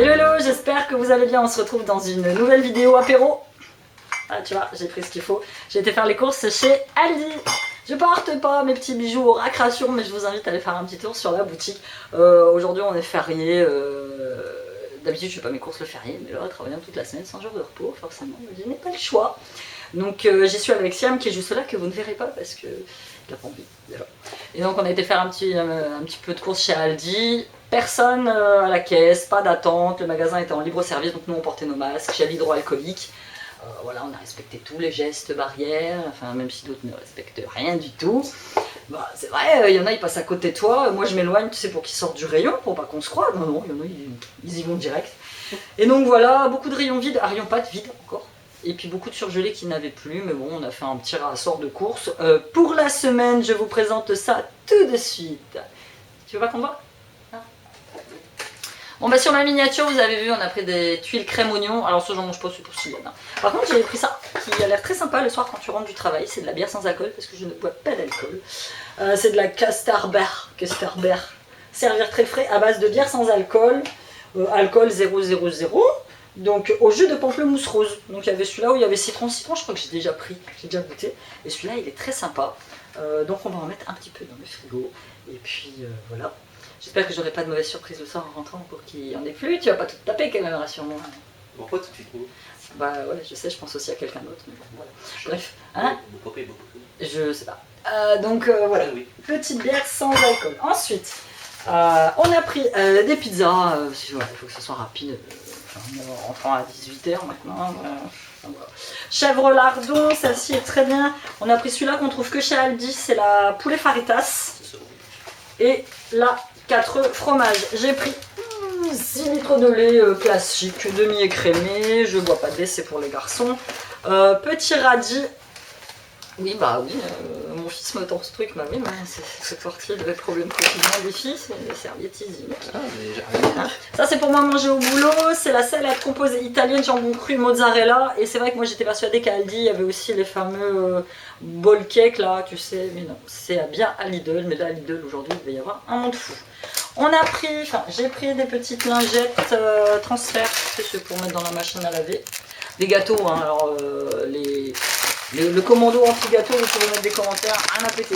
Hello, hello, j'espère que vous allez bien. On se retrouve dans une nouvelle vidéo apéro. Ah, tu vois, j'ai pris ce qu'il faut. J'ai été faire les courses chez Aldi. Je porte pas mes petits bijoux au Racration, mais je vous invite à aller faire un petit tour sur la boutique. Aujourd'hui, on est férié. D'habitude, je fais pas mes courses le férié, mais là, travaillant toute la semaine, sans jour de repos, forcément, je n'ai pas le choix. Donc, j'y suis avec Siam qui est juste là, que vous ne verrez pas parce que il a pas envie déjà. Et donc, on a été faire un petit peu de courses chez Aldi. Personne à la caisse, pas d'attente, le magasin était en libre service, donc nous on portait nos masques, gel hydroalcoolique. Voilà, on a respecté tous les gestes barrières, enfin même si d'autres ne respectent rien du tout. Bah, c'est vrai, il y en a, ils passent à côté de toi, moi je m'éloigne, tu sais, pour qu'ils sortent du rayon, pour pas qu'on se croie. Non, non, il y en a, ils y vont direct. Et donc voilà, beaucoup de rayons vides, rayons pâtes vides encore. Et puis beaucoup de surgelés qui n'avaient plus, mais bon, on a fait un petit rassort de courses. Pour la semaine, je vous présente ça tout de suite. Tu veux pas qu'on voit ? Bon bah sur ma miniature, vous avez vu, on a pris des tuiles crème oignon. Alors ça j'en mange pas, c'est pour Sylviane. Par contre j'ai pris ça, qui a l'air très sympa le soir quand tu rentres du travail. C'est de la bière sans alcool, parce que je ne bois pas d'alcool. C'est de la Casterber. Servir très frais à base de bière sans alcool. Alcool 0,00. Donc au jus de pamplemousse rose. Donc il y avait celui-là où il y avait citron. Citron je crois que j'ai déjà pris, j'ai déjà goûté. Et celui-là il est très sympa. Donc on va en mettre un petit peu dans le frigo. Et puis voilà. J'espère que j'aurai pas de mauvaise surprise le soir en rentrant pour qu'il y en ait plus. Tu vas pas tout taper quand même, rassure-moi. Pourquoi tout de suite nous? Bah ouais, je sais, je pense aussi à quelqu'un d'autre. Mais bon, voilà. Bref, hein? Mon papa est beaucoup. Je sais pas. Donc voilà, Oui. petite bière sans alcool. Ensuite, on a pris des pizzas. Voilà, il faut que ce soit rapide. On rentrant à 18h maintenant. Voilà. Chèvre lardon, celle-ci est très bien. On a pris celui-là qu'on trouve que chez Aldi, c'est la poulet faritas. Et là, 4 fromages. J'ai pris 6 litres de lait classique, demi-écrémé. Je bois pas de lait, c'est pour les garçons. Petit radis. Oui, bah oui, mon fils me tend ce truc. Bah oui, mais c'est sorti des problèmes quotidiens des filles, c'est les serviettes hygiéniques. Ah, mais j'ai rien. Ça, c'est pour moi manger au boulot. C'est la salade composée italienne, jambon cru, mozzarella. Et c'est vrai que moi, j'étais persuadée qu'à Aldi, il y avait aussi les fameux bol cake là, tu sais. Mais non, c'est bien à Lidl. Mais là, à Lidl, aujourd'hui, il va y avoir un monde fou. J'ai pris des petites lingettes transfert, c'est pour mettre dans la machine à laver. Des gâteaux, hein, alors le commando anti-gâteau, vous pouvez mettre des commentaires, un appétit.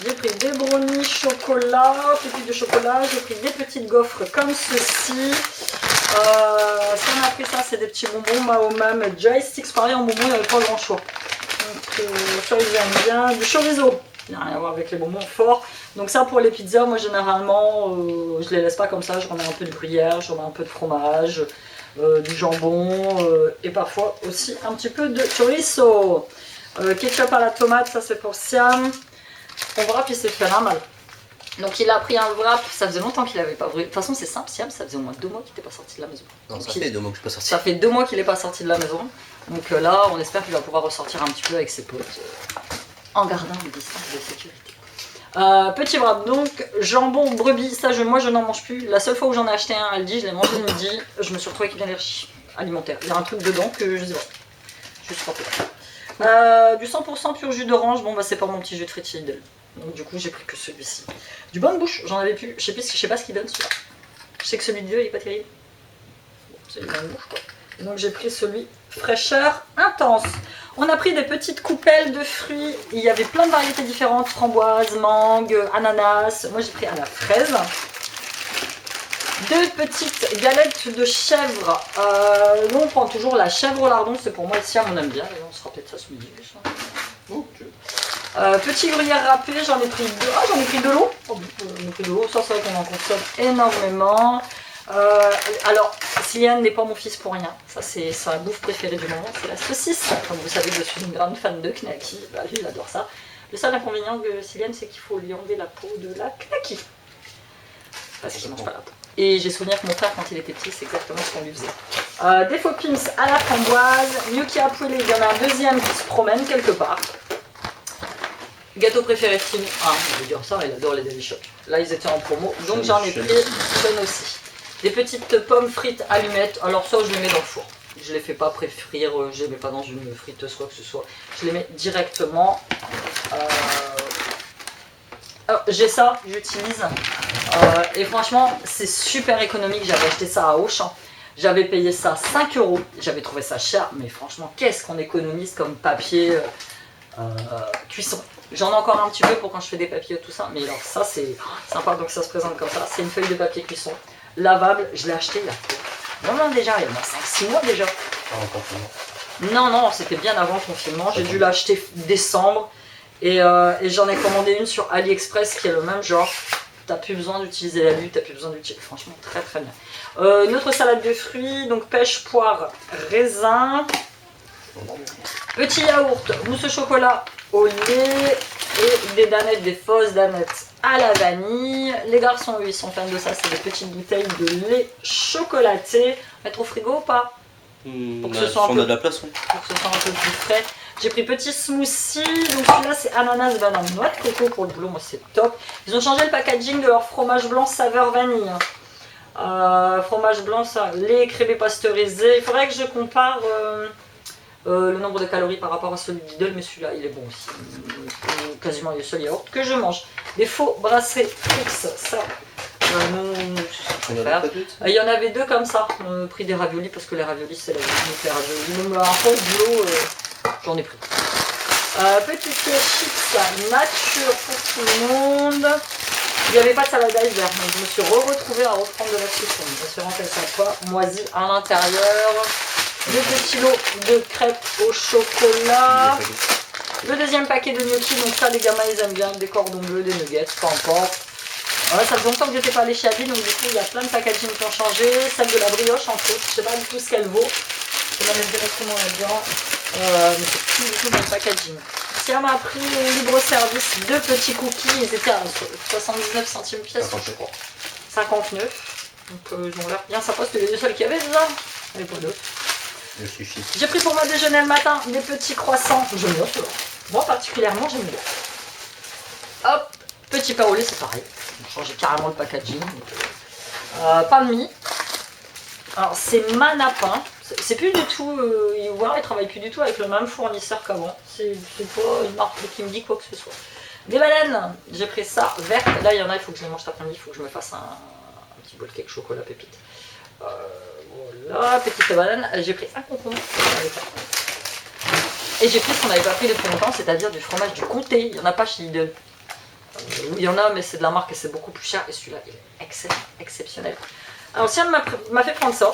J'ai pris des brownies chocolat, pépites de chocolat, j'ai pris des petites gaufres comme ceci. Si on a pris ça, c'est des petits bonbons Mahomam Joysticks, pareil en bonbons, il n'y avait pas grand choix. Donc ça ils aiment bien, du chorizo. Il n'y a rien à voir avec les bonbons forts. Donc ça pour les pizzas, moi généralement, je les laisse pas comme ça, je remets un peu de gruyère, je remets un peu de fromage, du jambon et parfois aussi un petit peu de chorizo. Ketchup à la tomate, ça c'est pour Siam. On wrap, il s'est fait un mal. Donc il a pris un wrap, ça faisait longtemps qu'il n'avait pas brûlé. De toute façon c'est simple, Siam, ça faisait au moins 2 mois qu'il n'était pas sorti de la maison. Non, donc ça fait 2 mois que je suis pas sorti. Ça fait 2 mois qu'il n'est pas sorti de la maison. Donc là, on espère qu'il va pouvoir ressortir un petit peu avec ses potes en gardant des distances de sécurité. Petit wrap, donc jambon brebis, ça moi je n'en mange plus. La seule fois où j'en ai acheté un à Aldi, je l'ai mangé le midi, je me suis retrouvée avec une allergie alimentaire. Il y a un truc dedans que je sais pas. Je suis pas du 100% pur jus d'orange, bon bah c'est pas mon petit jus de fruits Lidl. Donc du coup j'ai pris que celui-ci. Du bonne bouche, j'en avais plus, je sais pas ce qu'il donne celui-là. Je sais que celui de Dieu il est pas terrible. Bon, c'est une bonne bouche quoi. Et donc j'ai pris celui fraîcheur intense. On a pris des petites coupelles de fruits. Il y avait plein de variétés différentes. Framboise, mangue, ananas. Moi j'ai pris à la fraise. 2 petites galettes de chèvre. Nous on prend toujours la chèvre au lardon. C'est pour moi ici on aime bien. On se rappelle de ça ce midi. Petit gruyère râpé. J'en ai pris 2. Ah j'en ai pris de l'eau. J'en ai pris de l'eau. Ça c'est vrai qu'on en consomme énormément. Alors, Sylviane n'est pas mon fils pour rien. Ça, c'est sa bouffe préférée du moment, c'est la saucisse. Comme vous savez, je suis une grande fan de knacky. Bah, lui, il adore ça. Le seul inconvénient de Sylviane, c'est qu'il faut lui enlever la peau de la knacky. Parce qu'il ne mange pas la peau. Et j'ai souvenir que mon frère, quand il était petit, c'est exactement ce qu'on lui faisait. Des faux pims à la framboise. Gnocchi à poulet, il y en a un deuxième qui se promène quelque part. Gâteau préféré de Tim. Ah, on va dire ça, il adore les Deli Shop. Là, ils étaient en promo, donc j'en ai pris une aussi. Des petites pommes frites allumettes. Alors ça, je les mets dans le four. Je les fais pas préfrire, je les mets pas dans une friteuse quoi que ce soit. Je les mets directement Alors, j'ai ça, j'utilise. Et franchement, c'est super économique. J'avais acheté ça à Auchan. J'avais payé ça 5 €. J'avais trouvé ça cher, mais franchement, qu'est-ce qu'on économise comme papier cuisson. J'en ai encore un petit peu pour quand je fais des papiers tout ça, mais alors ça c'est sympa, donc ça se présente comme ça. C'est une feuille de papier cuisson lavable. Je l'ai acheté là. Non, déjà, il y a 5-6 mois déjà. Non, c'était bien avant le confinement. J'ai dû l'acheter décembre. Et j'en ai commandé une sur AliExpress qui est le même genre. T'as plus besoin d'utiliser la lutte, t'as plus besoin d'utiliser. Franchement, très très bien. Une autre salade de fruits, donc pêche, poire, raisin. Petit yaourt, mousse au chocolat au lait et des danettes, des fausses danettes à la vanille. Les garçons, eux, ils sont fans de ça. C'est des petites bouteilles de lait chocolaté. Mettre au frigo ou pas? Pour que ce soit un peu, de la place, pour que ce soit un peu plus frais. J'ai pris petit smoothie, donc celui-là c'est ananas, banane, noix de coco pour le boulot, moi c'est top. Ils ont changé le packaging de leur fromage blanc saveur vanille. Fromage blanc, ça, lait crémé pasteurisé. Il faudrait que je compare le nombre de calories par rapport à celui de Lidl, mais celui-là il est bon aussi. Quasiment le seul yaourt que je mange. Des faux bracelets Trix, ça. Il y en avait 2 comme ça. On a pris des raviolis parce que les raviolis c'est la vie. Les raviolis, même un faux boulot, j'en ai pris. Petite chips nature pour tout le monde. Il n'y avait pas de salade iceberg, donc je me suis retrouvée à reprendre de la cuisson. Espérant qu'elle ne soit pas moisie à l'intérieur. 2 petits lots de crêpes au chocolat. Le deuxième paquet de gnocchis, donc ça les gamins ils aiment bien, des cordons bleus, des nuggets, peu importe. Ouais, ça fait longtemps que je n'étais pas allée chez Aldi, donc du coup il y a plein de packaging qui ont changé. Celle de la brioche entre autres, je sais pas du tout ce qu'elle vaut. Je vais la mettre directement là-dedans. Mais c'est plus du tout dans le packaging. Si elle m'a pris libre service 2 petits cookies, ils étaient à 79 centimes pièce, je crois. 59. Donc ils ont l'air bien sympa, c'était les 2 seuls qu'il y avait déjà. Il n'y avait pas d'autres. J'ai pris pour ma déjeuner le matin des petits croissants. J'aime bien ceux-là. Moi particulièrement j'aime bien. Hop, petit pain au lait, c'est pareil. Ils ont changé carrément le packaging. Pain de mie. Alors c'est Manapin. C'est plus du tout, ils travaillent plus du tout avec le même fournisseur qu'avant. C'est pas une marque qui me dit quoi que ce soit. Des bananes, j'ai pris ça, verte. Là il y en a, il faut que je les mange cet après-midi, il faut que je me fasse un petit bol cake chocolat pépite. Voilà, petite banane. J'ai pris un concombre. Et j'ai pris ce qu'on n'avait pas pris depuis longtemps, c'est-à-dire du fromage du comté. Il n'y en a pas chez Lidl. Il y en a, mais c'est de la marque et c'est beaucoup plus cher. Et celui-là, il est excellent, exceptionnel. Alors, si elle m'a fait prendre ça,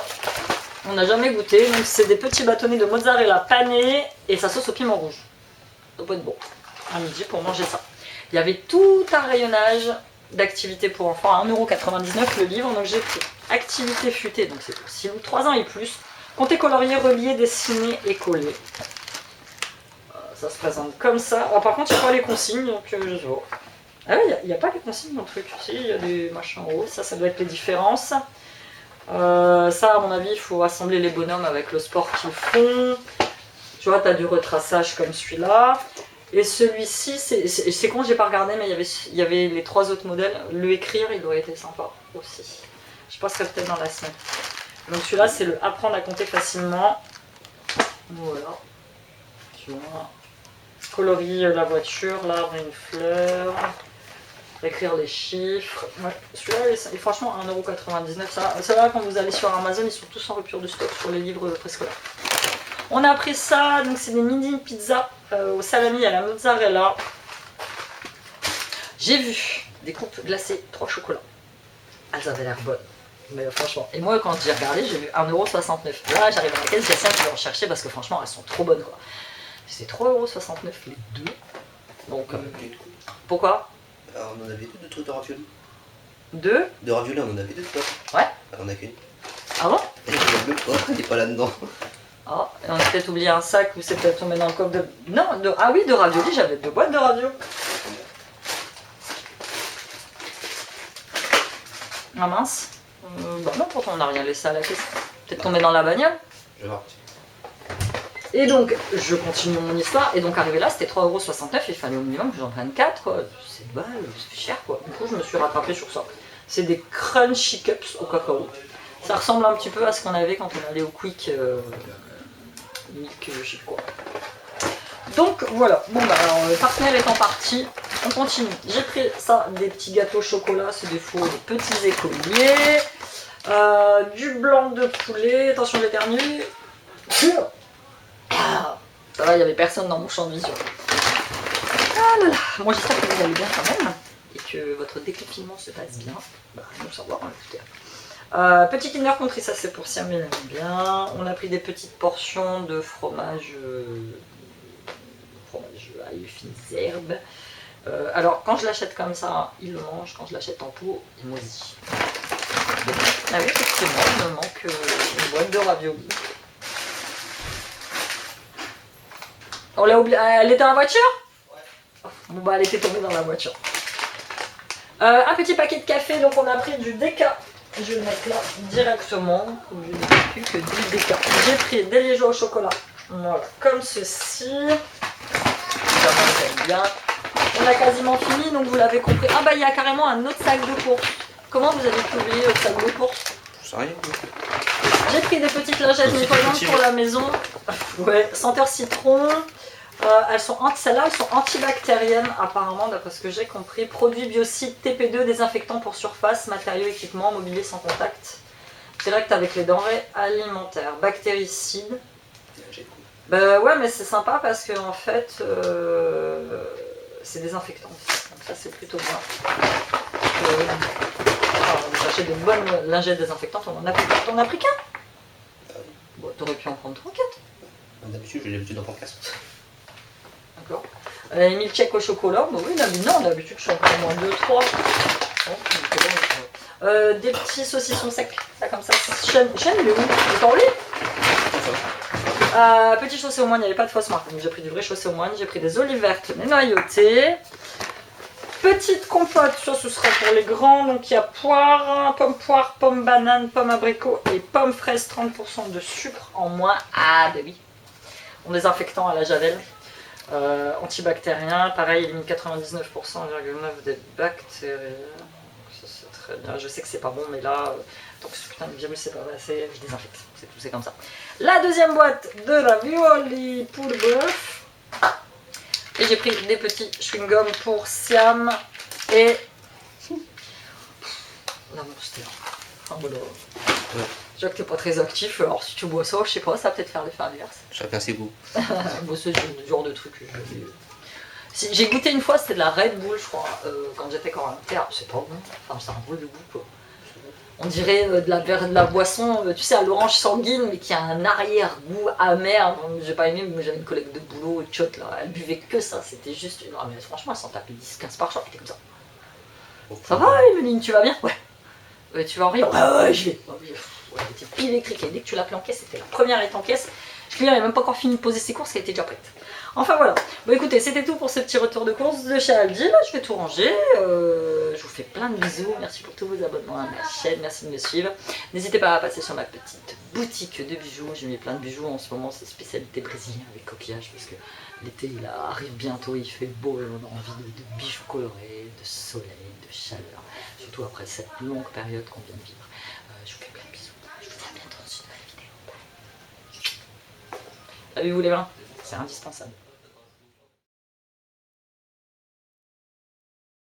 on n'a jamais goûté. Donc, c'est des petits bâtonnets de mozzarella panés et sa sauce au piment rouge. Ça doit être bon à midi pour manger ça. Il y avait tout un rayonnage d'activités pour enfants à 1,99 € le livre. Donc, j'ai pris activité futée, donc c'est pour 6 ou 3 ans et plus. Compter, colorier, relier, dessiner et coller. Ça se présente comme ça. Alors, par contre, il n'y a pas les consignes, donc je vois. Ah oui, il n'y a pas les consignes dans le truc. Si, il y a des machins en haut. Ça doit être les différences. Ça, à mon avis, il faut assembler les bonhommes avec le sport qu'ils font. Tu vois, tu as du retraçage comme celui-là. Et celui-ci, c'est con, j'ai pas regardé, mais il y avait les 3 autres modèles. Le écrire, il aurait été sympa aussi. Je passerai peut-être dans la semaine. Donc celui-là, c'est le apprendre à compter facilement. Voilà. Tu vois. Colorier la voiture, l'arbre et une fleur. Écrire les chiffres. Ouais. Celui-là, franchement, 1,99 €. Ça va, quand vous allez sur Amazon, ils sont tous en rupture de stock sur les livres préscolaires. On a pris ça, donc c'est des mini pizzas au salami à la mozzarella. J'ai vu des coupes glacées 3 chocolats. Elles avaient l'air bonnes. Mais franchement, et moi quand j'ai regardé, j'ai vu 1,69 €. Là, j'arrive à la caisse, j'ai Jacinthe qui va en chercher parce que franchement, elles sont trop bonnes quoi. C'est 3,69 € les deux. Donc, pourquoi? Alors, on en avait deux trucs de ravioli. Deux? De ravioli, on en avait deux, toi. Ouais. Alors, on a qu'une. Ah bon? Et le pas, il est pas là-dedans. Ah, et on a peut-être oublié un sac ou c'est peut-être tombé dans le coffre de... Non, ah oui, de ravioli, j'avais 2 boîtes de ravioli. Ah mince. Bah non, pourtant on n'a rien laissé à la caisse. Peut-être tombé dans la bagnole. Je vais voir. Et donc, je continue mon histoire. Et donc, arrivé là, c'était 3,69 €. Il fallait au minimum que j'en prenne 4. C'est balle, c'est cher quoi. Du coup, je me suis rattrapée sur ça. C'est des Crunchy Cups au cacao. Ça ressemble un petit peu à ce qu'on avait quand on allait au Quick Milk, je sais quoi. Donc voilà. Bon, bah alors, le partenaire étant parti, on continue. J'ai pris ça, des petits gâteaux au chocolat, c'est des faux, des petits écoliers. Du blanc de poulet, attention j'éternue. Ah, ça va, il n'y avait personne dans mon champ de vision. Ah là là, moi j'espère que vous allez bien quand même et que votre déconfinement se passe bien. Bah, nous savoir, hein, écoutez. Petit Kinder Country, ça c'est pour Siam, il aime bien. On a pris des petites portions de fromage, à fines herbes. Alors quand je l'achète comme ça, il le mange. Quand je l'achète en pot, il maudit. Ah oui, effectivement, il me manque une boîte de raviolis. On l'a oublié. Elle était dans la voiture? Ouais. Bon bah elle était tombée dans la voiture. Un petit paquet de café, donc on a pris du Déca. Je vais le mettre là directement. Je n'ai plus que du Déca. J'ai pris des liégeois au chocolat. Voilà, comme ceci. Évidemment, j'aime bien. On a quasiment fini, donc vous l'avez compris. Ah bah il y a carrément un autre sac de course. Comment vous avez pu oublier le sac de course? Je sais rien. J'ai pris des petites lingettes nettoyantes pour la maison. Ouais, senteur citron. Celles-là, elles sont antibactériennes apparemment, d'après ce que j'ai compris. Produits biocides, TP2, désinfectants pour surface, matériaux, équipements, mobilier sans contact. Direct avec les denrées alimentaires. Bactéricides. Bah ouais, mais c'est sympa parce que en fait, c'est désinfectant. Donc ça, c'est plutôt bien. On achète de bonnes lingettes désinfectantes, on en a pris qu'un. Bon, t'aurais pu en prendre 3-4. D'habitude, j'ai l'habitude d'en prendre 4. D'accord. Milkshake au chocolat, bah oui, d'habitude je suis en prends au moins 2-3. Des petits saucissons secs, ça comme ça. Chêne, il est où? Il est pas au lit? Petit chaussé au moine, il n'y avait pas de fausse marque, donc j'ai pris du vrai chaussé au moine. J'ai pris des olives vertes noyautées. Petite compote, ça ce sera pour les grands, donc il y a poire, pomme banane, pomme abricot et pomme fraise, 30% de sucre en moins. Ah bah oui. Mon désinfectant à la javel, antibactérien, pareil, il élimine 99,9% des bactéries. Ça c'est très bien, je sais que c'est pas bon, mais là, tant que ce putain de virus c'est pas passé, je désinfecte, c'est tout, c'est comme ça. La deuxième boîte de ravioli pour le bœuf. Et j'ai pris des petits chewing-gums pour Siam et la Monster. Enfin voilà. Ouais. Je vois que t'es pas très actif, alors si tu bois ça, je sais pas, ça va peut-être faire l'effet inverse. Chacun ses goûts. Bon, c'est le genre de truc que j'ai goûté une fois, c'était de la Red Bull, je crois, quand j'étais quarantaine. C'est pas bon, enfin c'est un drôle de goût quoi. On dirait de la boisson, tu sais, à l'orange sanguine, mais qui a un arrière-goût amer. Bon, j'ai pas aimé, mais j'avais une collègue de boulot, tchotte, là, elle buvait que ça, c'était juste une... Non, mais franchement, elle s'en tapait 10-15 par jour, elle était comme ça. Ça va, Emeline, tu vas bien? Ouais. Tu vas en rire? Ouais, je vais. Ouais, elle était pile électrique, et dès que tu l'appelais en caisse, c'était la première à être en caisse. Je lui avais même pas encore fini de poser ses courses, elle était déjà prête. Enfin voilà, bon écoutez, c'était tout pour ce petit retour de course de chez Aldi. Là je vais tout ranger, je vous fais plein de bisous, merci pour tous vos abonnements à ma chaîne, merci de me suivre. N'hésitez pas à passer sur ma petite boutique de bijoux, j'ai mis plein de bijoux en ce moment, c'est spécialité brésilienne avec coquillage parce que l'été il arrive bientôt, il fait beau et on a envie de bijoux colorés, de soleil, de chaleur, surtout après cette longue période qu'on vient de vivre. Je vous fais plein de bisous, je vous dis à bientôt dans une nouvelle vidéo. Avez-vous les mains? C'est indispensable.